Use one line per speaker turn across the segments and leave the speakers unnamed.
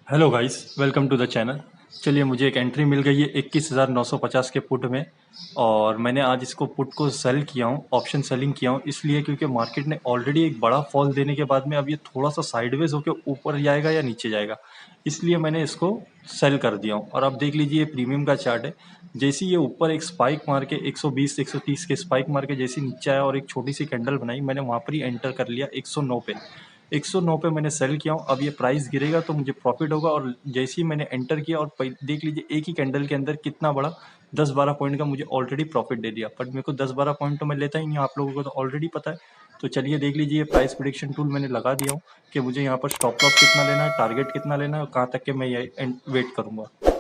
Hello guys, welcome to the channel. चलिए, मुझे एक एंट्री मिल गई है 21,950 के पुट में। और मैंने आज इसको पुट को सेल किया हूँ, ऑप्शन सेलिंग किया हूँ, इसलिए क्योंकि मार्केट ने ऑलरेडी एक बड़ा फॉल देने के बाद में अब ये थोड़ा सा साइडवेज होकर ऊपर जाएगा या नीचे जाएगा, इसलिए मैंने इसको सेल कर दिया हूँ। और अब देख लीजिए, ये प्रीमियम का चार्ट है। जैसे ये ऊपर एक स्पाइक मार के 120 130 के स्पाइक मार के जैसे नीचे आया और एक छोटी सी कैंडल बनाई, मैंने वहाँ पर ही एंटर कर लिया 109 पे। 109 पे मैंने सेल किया हूँ। अब ये प्राइस गिरेगा तो मुझे प्रॉफिट होगा। और जैसे ही मैंने एंटर किया और देख लीजिए, एक ही कैंडल के अंदर कितना बड़ा 10-12 पॉइंट का मुझे ऑलरेडी प्रॉफिट दे दिया। बट मेरे को 10-12 पॉइंट तो मैं लेता ही नहीं, आप लोगों को तो ऑलरेडी पता है। तो चलिए देख लीजिए, प्राइस प्रिडिक्शन टूल मैंने लगा दिया हूँ कि मुझे यहाँ पर स्टॉप लॉस कितना लेना है, टारगेट कितना लेना है और कहाँ तक के मैं ये वेट करूँगा।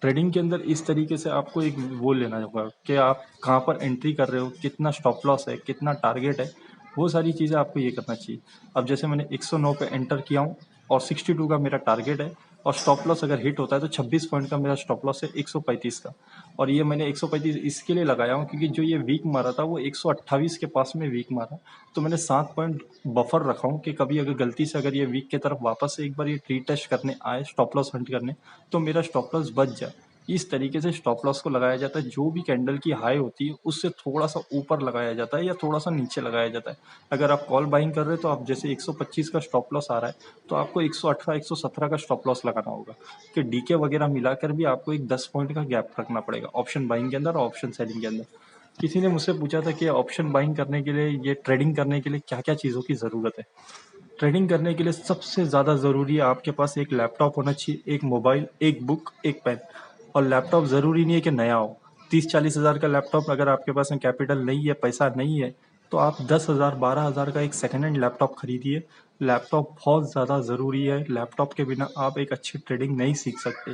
ट्रेडिंग के अंदर इस तरीके से आपको एक वो लेना होगा कि आप कहाँ पर एंट्री कर रहे हो, कितना स्टॉप लॉस है, कितना टारगेट है, वो सारी चीज़ें आपको ये करना चाहिए। अब जैसे मैंने 109 पे एंटर किया हूँ और 62 का मेरा टारगेट है। और स्टॉप लॉस अगर हिट होता है तो 26 पॉइंट का मेरा स्टॉप लॉस है, 135 का। और ये मैंने 135 इसके लिए लगाया हूँ क्योंकि जो ये वीक मारा था वो 128 के पास में वीक मारा। तो मैंने 7 पॉइंट बफर रखा हूँ कि कभी अगर गलती से अगर ये वीक की तरफ वापस से एक बार ये रीटेस्ट करने आए, स्टॉप लॉस हंट करने, तो मेरा स्टॉप लॉस बच जाए। इस तरीके से स्टॉप लॉस को लगाया जाता है। जो भी कैंडल की हाई होती है उससे थोड़ा सा ऊपर लगाया जाता है या थोड़ा सा नीचे लगाया जाता है। अगर आप कॉल बाइंग कर रहे हो तो आप जैसे 125 का स्टॉप लॉस आ रहा है तो आपको 118 117 का स्टॉप लॉस लगाना होगा कि डीके वगैरह मिलाकर भी आपको एक 10 पॉइंट का गैप रखना पड़ेगा ऑप्शन बाइंग के अंदर और ऑप्शन सेलिंग के अंदर। किसी ने मुझसे पूछा था कि ऑप्शन बाइंग करने के लिए, ये ट्रेडिंग करने के लिए क्या क्या चीज़ों की ज़रूरत है। ट्रेडिंग करने के लिए सबसे ज़्यादा ज़रूरी है आपके पास एक लैपटॉप होना चाहिए, एक मोबाइल, एक बुक, एक पेन। और लैपटॉप ज़रूरी नहीं है कि नया हो। 30-40 हज़ार का लैपटॉप अगर आपके पास में कैपिटल नहीं है, पैसा नहीं है, तो आप 10 हज़ार 12 हज़ार का एक सेकेंड हैंड लैपटॉप खरीदिए। लैपटॉप बहुत ज़्यादा ज़रूरी है। लैपटॉप के बिना आप एक अच्छी ट्रेडिंग नहीं सीख सकते।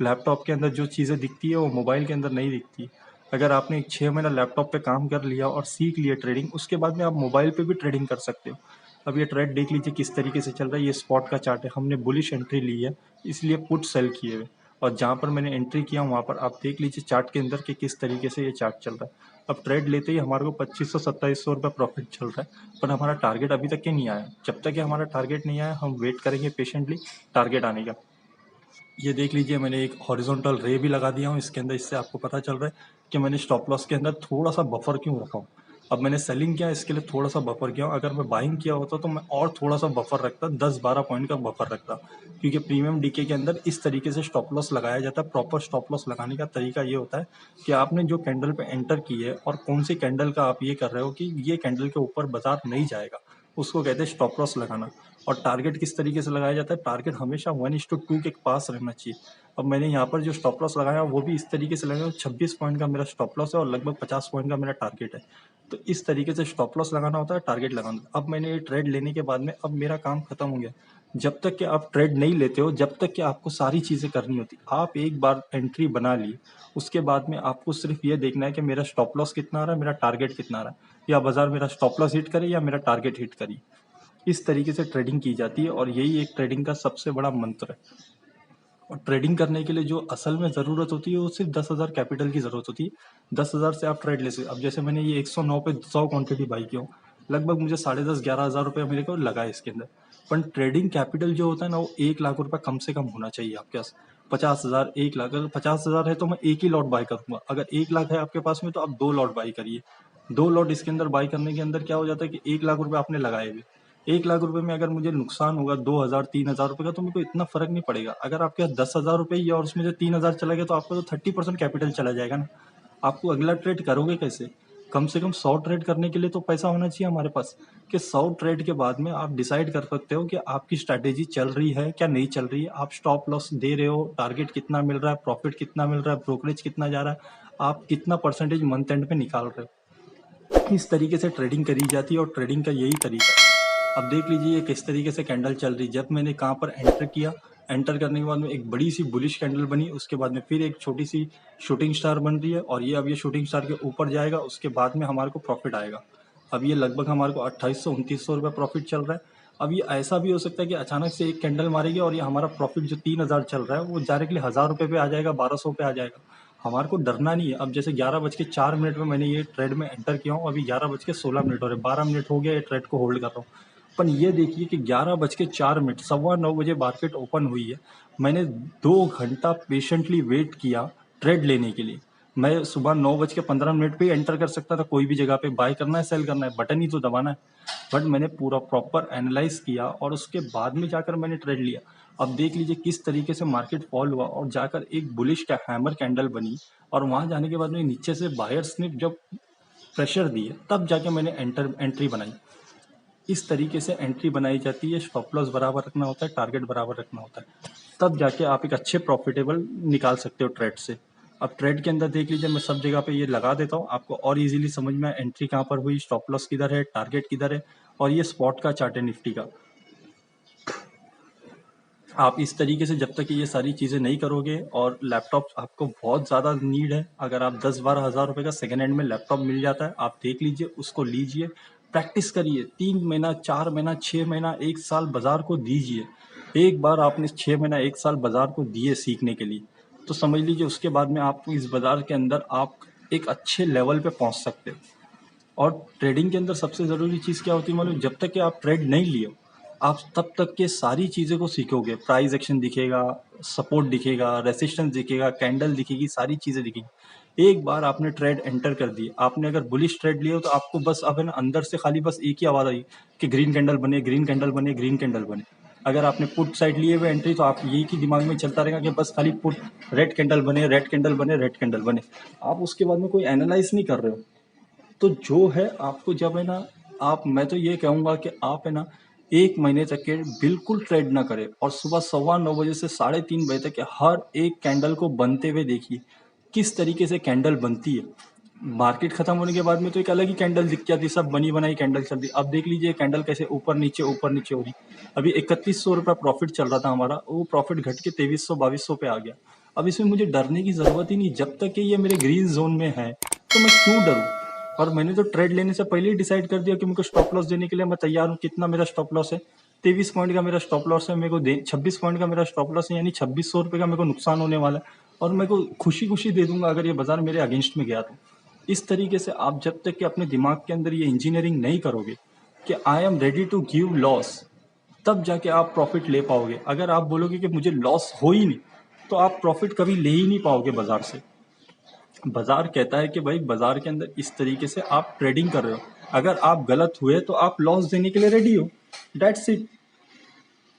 लैपटॉप के अंदर जो चीज़ें दिखती है वो मोबाइल के अंदर नहीं दिखती। अगर आपने एक 6 महीना लैपटॉप पे काम कर लिया और सीख लिया ट्रेडिंग, उसके बाद में आप मोबाइल पे भी ट्रेडिंग कर सकते हो। अब ये ट्रेड देख लीजिए किस तरीके से चल रहा है। ये स्पॉट का चार्ट है, हमने बुलिश एंट्री ली है, इसलिए पुट सेल किए हुए। और जहाँ पर मैंने एंट्री किया वहाँ पर आप देख लीजिए चार्ट के अंदर कि किस तरीके से ये चार्ट चल रहा है। अब ट्रेड लेते ही हमारे को 2500-2700 रुपये प्रॉफिट चल रहा है, पर हमारा टारगेट अभी तक के नहीं आया। जब तक कि हमारा टारगेट नहीं आया हम वेट करेंगे पेशेंटली टारगेट आने का। ये देख लीजिए, मैंने एक हॉरिजॉन्टल रे भी लगा दिया हूँ इसके अंदर। इससे आपको पता चल रहा है कि मैंने स्टॉप लॉस के अंदर थोड़ा सा बफर क्यों रखा हूँ। अब मैंने सेलिंग किया इसके लिए थोड़ा सा बफर किया हूँ। अगर मैं बाइंग किया होता तो मैं और थोड़ा सा बफर रखता, 10-12 पॉइंट का बफर रखता। क्योंकि प्रीमियम डीके के अंदर इस तरीके से स्टॉप लॉस लगाया जाता है। प्रॉपर स्टॉप लॉस लगाने का तरीका ये होता है कि आपने जो कैंडल पे एंटर की है और कौन सी कैंडल का आप ये कर रहे हो कि ये कैंडल के ऊपर बाजार नहीं जाएगा, उसको कहते हैं स्टॉप लॉस लगाना। और टारगेट किस तरीके से लगाया जाता है, टारगेट हमेशा 1:2 के पास रहना चाहिए। अब मैंने यहाँ पर जो स्टॉप लॉस लगाया वो भी इस तरीके से लगाया, 26 पॉइंट का मेरा स्टॉप लॉस है और लगभग 50 पॉइंट का मेरा टारगेट है। तो इस तरीके से स्टॉप लॉस लगाना होता है, टारगेट लगाना होता है। अब मैंने ये ट्रेड लेने के बाद में अब मेरा काम खत्म हो गया। जब तक कि आप ट्रेड नहीं लेते हो, जब तक कि आपको सारी चीज़ें करनी होती, आप एक बार एंट्री बना ली, उसके बाद में आपको सिर्फ ये देखना है कि मेरा स्टॉप लॉस कितना आ रहा है, मेरा टारगेट कितना आ रहा है, या बाजार मेरा स्टॉप लॉस हिट करे या मेरा टारगेट हिट करे। इस तरीके से ट्रेडिंग की जाती है और यही एक ट्रेडिंग का सबसे बड़ा मंत्र है। और ट्रेडिंग करने के लिए जो असल में ज़रूरत होती है वो सिर्फ 10 हज़ार कैपिटल की ज़रूरत होती है। 10 हज़ार से आप ट्रेड ले सकते। अब जैसे मैंने ये 109 पे 100 क्वांटिटी बाई की हूँ, लगभग मुझे 10.5-11 हज़ार रुपये मेरे को लगा है इसके अंदर। पर ट्रेडिंग कैपिटल जो होता है ना वो 1 लाख रुपये कम से कम होना चाहिए आपके पास। 50 हज़ार, 1 लाख, अगर 50 हज़ार है तो मैं एक ही लॉट बाई करूंगा। अगर 1 लाख है आपके पास में तो आप 2 लॉट बाई करिए। 2 लॉट इसके अंदर बाई करने के अंदर क्या हो जाता है कि 1 लाख रुपये आपने लगाए हुए। 1 लाख रुपए में अगर मुझे नुकसान होगा 2 हज़ार 3 हज़ार रुपए का तो मेरे को इतना फर्क नहीं पड़ेगा। अगर आपके पास 10 हज़ार रुपये ही है और उसमें से 3 हज़ार चला गया तो आपका तो 30% कैपिटल चला जाएगा ना। आपको अगला ट्रेड करोगे कैसे। कम से कम 100 ट्रेड करने के लिए तो पैसा होना चाहिए हमारे पास, कि 100 ट्रेड के बाद में आप डिसाइड कर सकते हो कि आपकी स्ट्रैटेजी चल रही है क्या नहीं चल रही है, आप स्टॉप लॉस दे रहे हो, टारगेट कितना मिल रहा है, प्रॉफिट कितना मिल रहा है, ब्रोकरेज कितना जा रहा है, आप कितना परसेंटेज मंथ एंड पे निकाल रहे हो। इस तरीके से ट्रेडिंग करी जाती है और ट्रेडिंग का यही तरीका है। अब देख लीजिए ये किस तरीके से कैंडल चल रही है। जब मैंने कहाँ पर एंटर किया, एंटर करने के बाद में एक बड़ी सी बुलिश कैंडल बनी, उसके बाद में फिर एक छोटी सी शूटिंग स्टार बन रही है और ये अब ये शूटिंग स्टार के ऊपर जाएगा, उसके बाद में हमारे को प्रॉफिट आएगा। अब ये लगभग हमारे को 2800-2900 रुपये प्रॉफिट चल रहा है। अब ये ऐसा भी हो सकता है कि अचानक से एक कैंडल मारेगी और ये हमारा प्रॉफिट जो 3000 चल रहा है वो डायरेक्टली 1000 रुपये पे आ जाएगा, 1200 पे आ जाएगा। हमारे को डरना नहीं है। अब जैसे 11:04 में मैंने ये ट्रेड में एंटर किया हूँ, अभी 11:16 हो रहे, 12 मिनट हो गया ये ट्रेड को होल्ड कर रहा हूँ। पर ये देखिए कि 11:04, 9:15 मार्केट ओपन हुई है। मैंने 2 घंटा पेशेंटली वेट किया ट्रेड लेने के लिए। मैं सुबह 9:15 पे ही एंटर कर सकता था कोई भी जगह पे, बाय करना है सेल करना है, बटन ही तो दबाना है। बट मैंने पूरा प्रॉपर एनालाइज किया और उसके बाद में जाकर मैंने ट्रेड लिया। अब देख लीजिए किस तरीके से मार्केट फॉल हुआ और जाकर एक बुलिश का हैमर कैंडल बनी, और वहां जाने के बाद में नीचे से बायर्स ने जब प्रेशर दिए तब जाके मैंने एंट्री बनाई। इस तरीके से एंट्री बनाई जाती है। स्टॉप लॉस बराबर रखना होता है, टारगेट बराबर रखना होता है, तब जाके आप एक अच्छे प्रॉफिटेबल निकाल सकते हो ट्रेड से। अब ट्रेड के अंदर देख लीजिए मैं सब जगह पे ये लगा देता हूँ, आपको और इजीली समझ में एंट्री कहाँ पर हुई, स्टॉप लॉस किधर है, टारगेट किधर है, और ये स्पॉट का चार्ट है निफ्टी का। आप इस तरीके से जब तक ये सारी चीज़ें नहीं करोगे, और लैपटॉप आपको बहुत ज़्यादा नीड है, अगर आप 10-12 हज़ार रुपये का सेकेंड हैंड में लैपटॉप मिल जाता है, आप देख लीजिए, उसको लीजिए, प्रैक्टिस करिए, 3 महीना, 4 महीना, 6 महीना, 1 साल बाजार को दीजिए। एक बार आपने 6 महीना, 1 साल बाजार को दिए सीखने के लिए, तो समझ लीजिए उसके बाद में आप इस बाजार के अंदर आप एक अच्छे लेवल पे पहुंच सकते हो। और ट्रेडिंग के अंदर सबसे ज़रूरी चीज़ क्या होती है मालूम? जब तक कि आप ट्रेड नहीं लिए हो, आप तब तक के सारी चीज़ें को सीखोगे। प्राइस एक्शन दिखेगा, सपोर्ट दिखेगा, रेसिस्टेंस दिखेगा, कैंडल दिखेगी, सारी चीज़ें दिखेगी। एक बार आपने ट्रेड एंटर कर दिए, आपने अगर बुलिश ट्रेड लिए हो, तो आपको बस अब है ना अंदर से खाली बस एक ही आवाज़ आई कि ग्रीन कैंडल बने, ग्रीन कैंडल बने, ग्रीन कैंडल बने। अगर आपने पुट साइड लिए हुए एंट्री, तो आप यही की दिमाग में चलता रहेगा कि बस खाली पुट, रेड कैंडल बने, रेड कैंडल बने, रेड कैंडल बने। आप उसके बाद में कोई एनालाइज नहीं कर रहे हो। तो जो है आपको जब है ना, आप, मैं तो ये कहूँगा कि आप है ना 1 महीने तक के बिल्कुल ट्रेड ना करें, और सुबह 9:15 बजे से 3:30 बजे तक के हर एक कैंडल को बनते हुए देखिए किस तरीके से कैंडल बनती है। मार्केट खत्म होने के बाद में तो एक अलग ही कैंडल दिख जाती है, सब बनी बनाई कैंडल चल रही। अब देख लीजिए कैंडल कैसे ऊपर नीचे हो रही। अभी 3100 रुपये प्रॉफिट चल रहा था हमारा, वो प्रॉफिट घट के 2300-2200 पे आ गया। अब इसमें मुझे डरने की जरूरत ही नहीं, जब तक कि ये मेरे ग्रीन जोन में है तो मैं क्यों डरूं। और मैंने तो ट्रेड लेने से पहले ही डिसाइड कर दिया कि मेरे को स्टॉप लॉस देने के लिए मैं तैयार हूँ। कितना मेरा स्टॉप लॉस है? 23 पॉइंट का मेरा स्टॉप लॉस है। मेरे को 26 पॉइंट का मेरा स्टॉप लॉस है, यानी 2600 रुपये का मेरे को नुकसान होने वाला है, और मेरे को खुशी खुशी दे दूंगा अगर ये बाजार मेरे अगेंस्ट में गया तो। इस तरीके से आप जब तक कि अपने दिमाग के अंदर ये इंजीनियरिंग नहीं करोगे कि I am ready to give loss, तब जाके आप प्रॉफिट ले पाओगे। अगर आप बोलोगे कि मुझे लॉस हो ही नहीं, तो आप प्रॉफिट कभी ले ही नहीं पाओगे बाजार से। बाजार कहता है कि भाई बाजार के अंदर इस तरीके से आप ट्रेडिंग कर रहे हो, अगर आप गलत हुए तो आप लॉस देने के लिए रेडी हो, दैट्स इट।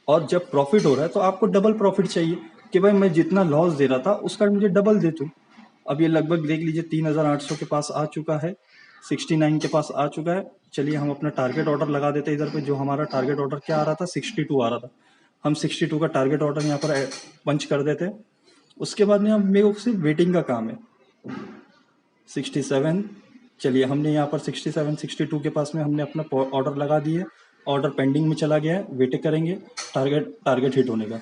और जब प्रॉफिट हो रहा है तो आपको डबल प्रॉफिट चाहिए कि भाई मैं जितना लॉस दे रहा था उसका मुझे डबल दे तू। अब ये लगभग देख लीजिए 3800 के पास आ चुका है, 69 के पास आ चुका है। चलिए हम अपना टारगेट ऑर्डर लगा देते हैं इधर पे। जो हमारा टारगेट ऑर्डर क्या आ रहा था, 62 आ रहा था। हम 62 का टारगेट ऑर्डर यहाँ पर पंच कर देते हैं। उसके बाद में हम, मेरे को सिर्फ वेटिंग का काम है। 67, चलिए हमने यहाँ पर 67, 62 के पास में हमने अपना ऑर्डर लगा दिए। ऑर्डर पेंडिंग में चला गया है, वेट करेंगे टारगेट हिट होने का।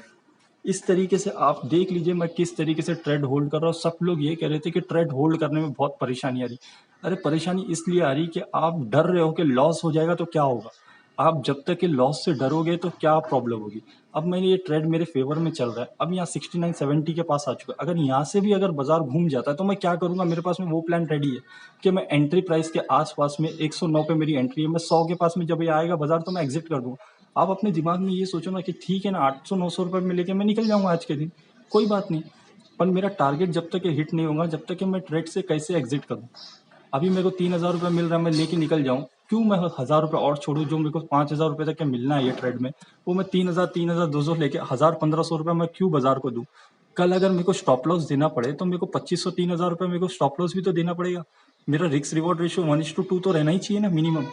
इस तरीके से आप देख लीजिए मैं किस तरीके से ट्रेड होल्ड कर रहा हूँ। सब लोग ये कह रहे थे कि ट्रेड होल्ड करने में बहुत परेशानी आ रही। अरे परेशानी इसलिए आ रही कि आप डर रहे हो कि लॉस हो जाएगा तो क्या होगा। आप जब तक कि लॉस से डरोगे तो क्या प्रॉब्लम होगी। अब मैंने ये ट्रेड मेरे फेवर में चल रहा है, अब यहाँ 69-70 के पास आ चुका है। अगर यहाँ से भी अगर बाजार घूम जाता है तो मैं क्या करूंगा, मेरे पास में वो प्लान रेडी है कि मैं एंट्री प्राइस के आसपास में 109 पे मेरी एंट्री है, मैं 100 के पास में जब ये आएगा बाजार तो मैं एग्जिट कर दूंगा। आप अपने दिमाग में ये सोचो ना कि ठीक है ना, 800-900 रुपये में लेके मैं निकल जाऊंगा आज के दिन, कोई बात नहीं। पर मेरा टारगेट जब तक ये हिट नहीं होगा, जब तक कि मैं ट्रेड से कैसे एग्जिट करूँ। अभी मेरे को 3000 रुपये मिल रहा है, मैं लेके निकल जाऊँ, क्यों मैं 1000 रुपये और छोड़ूं। जो मेरे को 5000 रुपये तक के मिलना है ये ट्रेड में, वो मैं 3000-3200 लेके 1000-1500 रुपये मैं क्यों बाजार को दूं। कल अगर मेरे को स्टॉप लॉस देना पड़े तो मेरे को 2500-3000 रुपये मेरे को स्टॉप लॉस भी तो देना पड़ेगा। मेरा रिस्क रिवॉर्ड रेशियो 1:2 तो रहना ही चाहिए ना मिनिमम।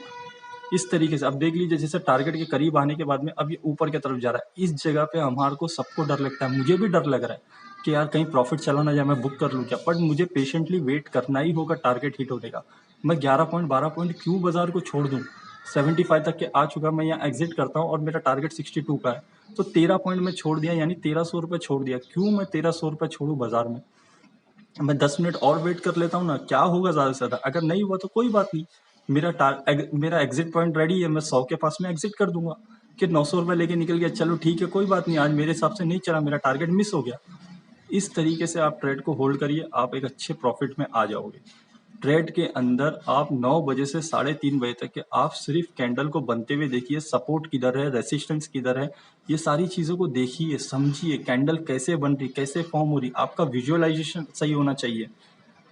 इस तरीके से अब देख लीजिए जैसे टारगेट के करीब आने के बाद में अब ये ऊपर की तरफ जा रहा है। इस जगह पे हमारे को सबको डर लगता है, मुझे भी डर लग रहा है कि यार कहीं प्रॉफिट चला ना जाए, मैं बुक कर लूँ क्या। बट मुझे पेशेंटली वेट करना ही होगा टारगेट हिट होने का। मैं 11 पॉइंट 12 पॉइंट क्यों बाजार को छोड़ दूँ। 75 तक के आ चुका, मैं यहाँ एग्जिट करता हूँ और मेरा टारगेट 62 का है, तो 13 पॉइंट में छोड़ दिया, यानी 1300 रुपये छोड़ दिया। क्यों मैं 1300 रुपये छोड़ूँ बाजार में। मैं 10 मिनट और वेट कर लेता हूँ ना, क्या होगा ज़्यादा से ज़्यादा। अगर नहीं हुआ तो कोई बात नहीं, मेरा एग्जिट पॉइंट रेडी है, मैं 100 के पास में एग्जिट कर दूंगा कि 900 रुपये लेके निकल गया, चलो ठीक है कोई बात नहीं, आज मेरे हिसाब से नहीं चला, मेरा टारगेट मिस हो गया। इस तरीके से आप ट्रेड को होल्ड करिए, आप एक अच्छे प्रॉफिट में आ जाओगे। ट्रेड के अंदर आप 9 बजे से 3:30 बजे तक के आप सिर्फ कैंडल को बनते हुए देखिए, सपोर्ट किधर है, रेसिस्टेंस किधर है, ये सारी चीज़ों को देखिए, समझिए, कैंडल कैसे बन रही, कैसे फॉर्म हो रही, आपका विजुअलाइजेशन सही होना चाहिए।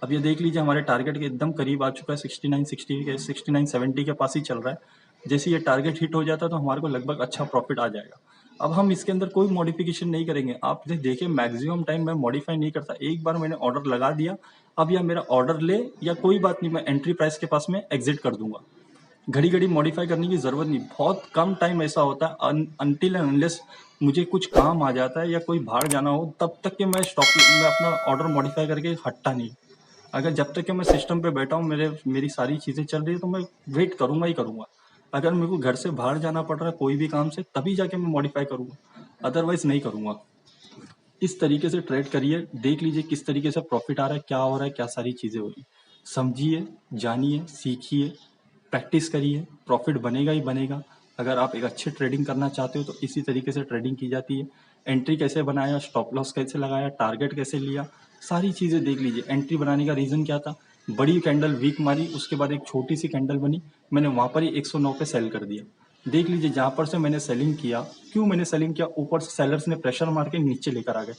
अब ये देख लीजिए हमारे टारगेट के एकदम करीब आ चुका है, 69 के पास ही चल रहा है। जैसे ये टारगेट हिट हो जाता है तो हमारे को लगभग अच्छा प्रॉफिट आ जाएगा। अब हम इसके अंदर कोई मॉडिफिकेशन नहीं करेंगे। आपने देखिए मैक्सिमम टाइम मैं मॉडिफाई नहीं करता, एक बार मैंने ऑर्डर लगा दिया, अब या मेरा ऑर्डर ले या कोई बात नहीं, मैं एंट्री प्राइस के पास में एग्जिट कर दूंगा। घड़ी घड़ी मॉडिफाई करने की जरूरत नहीं। बहुत कम टाइम ऐसा होता है अनटिल एंड अनलेस मुझे कुछ काम आ जाता है या कोई बाहर जाना हो, तब तक के मैं अपना ऑर्डर मॉडिफाई करके हटता नहीं। अगर जब तक कि मैं सिस्टम पे बैठा हूँ, मेरी सारी चीज़ें चल रही है, तो मैं वेट करूंगा ही करूंगा। अगर मेरे को घर से बाहर जाना पड़ रहा है कोई भी काम से, तभी जाके मैं मॉडिफाई करूंगा, अदरवाइज नहीं करूंगा। इस तरीके से ट्रेड करिए, देख लीजिए किस तरीके से प्रॉफिट आ रहा है, क्या हो रहा है, क्या सारी चीज़ें हो रही। समझिए, जानिए, सीखिए, प्रैक्टिस करिए, प्रॉफिट बनेगा ही बनेगा। अगर आप एक अच्छे ट्रेडिंग करना चाहते हो तो इसी तरीके से ट्रेडिंग की जाती है। एंट्री कैसे बनाया, स्टॉप लॉस कैसे लगाया, टारगेट कैसे लिया, सारी चीज़ें देख लीजिए। एंट्री बनाने का रीज़न क्या था, बड़ी कैंडल वीक मारी, उसके बाद एक छोटी सी कैंडल बनी, मैंने वहाँ पर ही 109 पे सेल कर दिया। देख लीजिए जहाँ पर से मैंने सेलिंग किया, क्यों मैंने सेलिंग किया, ऊपर से सेलर्स ने प्रेशर मार के नीचे लेकर आ गए।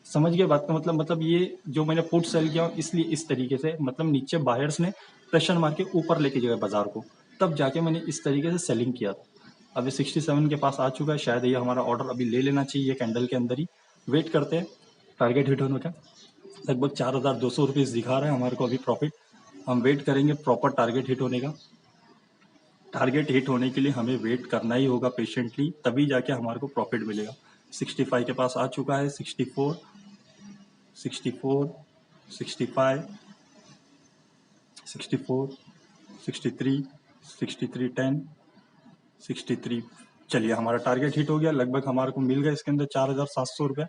समझ गए बात का मतलब ये जो मैंने पुट सेल किया इसलिए इस तरीके से, मतलब नीचे बायर्स ने प्रेशर मार के ऊपर लेके गए बाजार को, तब जाके मैंने इस तरीके से सेलिंग किया था। अभी 67 के पास आ चुका है, शायद ये हमारा ऑर्डर अभी ले लेना चाहिए कैंडल के अंदर ही। वेट करते हैं टारगेट हिट होने का। लगभग 4,200 रुपीज़ दिखा रहा है हमारे को अभी प्रॉफिट। हम वेट करेंगे प्रॉपर टारगेट हिट होने का। टारगेट हिट होने के लिए हमें वेट करना ही होगा पेशेंटली, तभी जाके हमारे को प्रॉफिट मिलेगा। 65 के पास आ चुका है, 64, 64, 65, 64, 63, 63, 10, 63। चलिए हमारा टारगेट हिट हो गया, लगभग हमारे को मिल गया इसके अंदर 4,700 रुपये।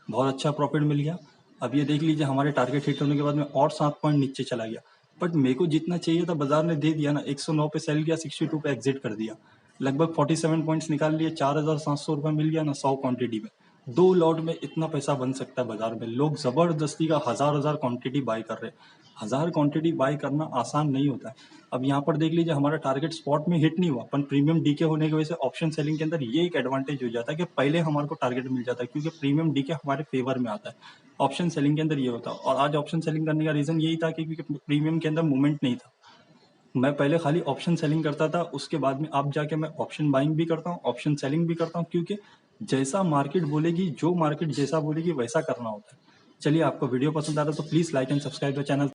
बहुत अच्छा प्रॉफिट मिल गया। अब ये देख लीजिए हमारे टारगेट हिट होने के बाद में और 7 पॉइंट नीचे चला गया, बट मेरे को जितना चाहिए था बाजार ने दे दिया ना। 109 पे सेल किया, 62 पे एग्जिट कर दिया, लगभग 47 पॉइंट्स निकाल लिए, 4,700 रुपये मिल गया ना 100 क्वांटिटी में। 2 लॉट में इतना पैसा बन सकता है बाजार में। लोग जबरदस्ती का हजार क्वांटिटी बाय कर रहे हैं। 1000 क्वांटिटी बाय करना आसान नहीं होता है। अब यहाँ पर देख लीजिए हमारा टारगेट स्पॉट में हिट नहीं हुआ, पर प्रीमियम डीके होने की वजह से ऑप्शन सेलिंग के अंदर ये एक एडवांटेज हो जाता है कि पहले हमारे को टारगेट मिल जाता है, क्योंकि प्रीमियम डीके हमारे फेवर में आता है। ऑप्शन सेलिंग के अंदर ये होता है, और आज ऑप्शन सेलिंग करने का रीजन यही था क्योंकि प्रीमियम के अंदर मूवमेंट नहीं था। मैं पहले खाली ऑप्शन सेलिंग करता था, उसके बाद में अब जाके मैं ऑप्शन बाइंग भी करता हूँ, ऑप्शन सेलिंग भी करता हूँ, क्योंकि जैसा मार्केट बोलेगी, जो मार्केट जैसा बोलेगी वैसा करना होता है। चलिए, आपको वीडियो पसंद आ रहा है तो please like and subscribe the channel.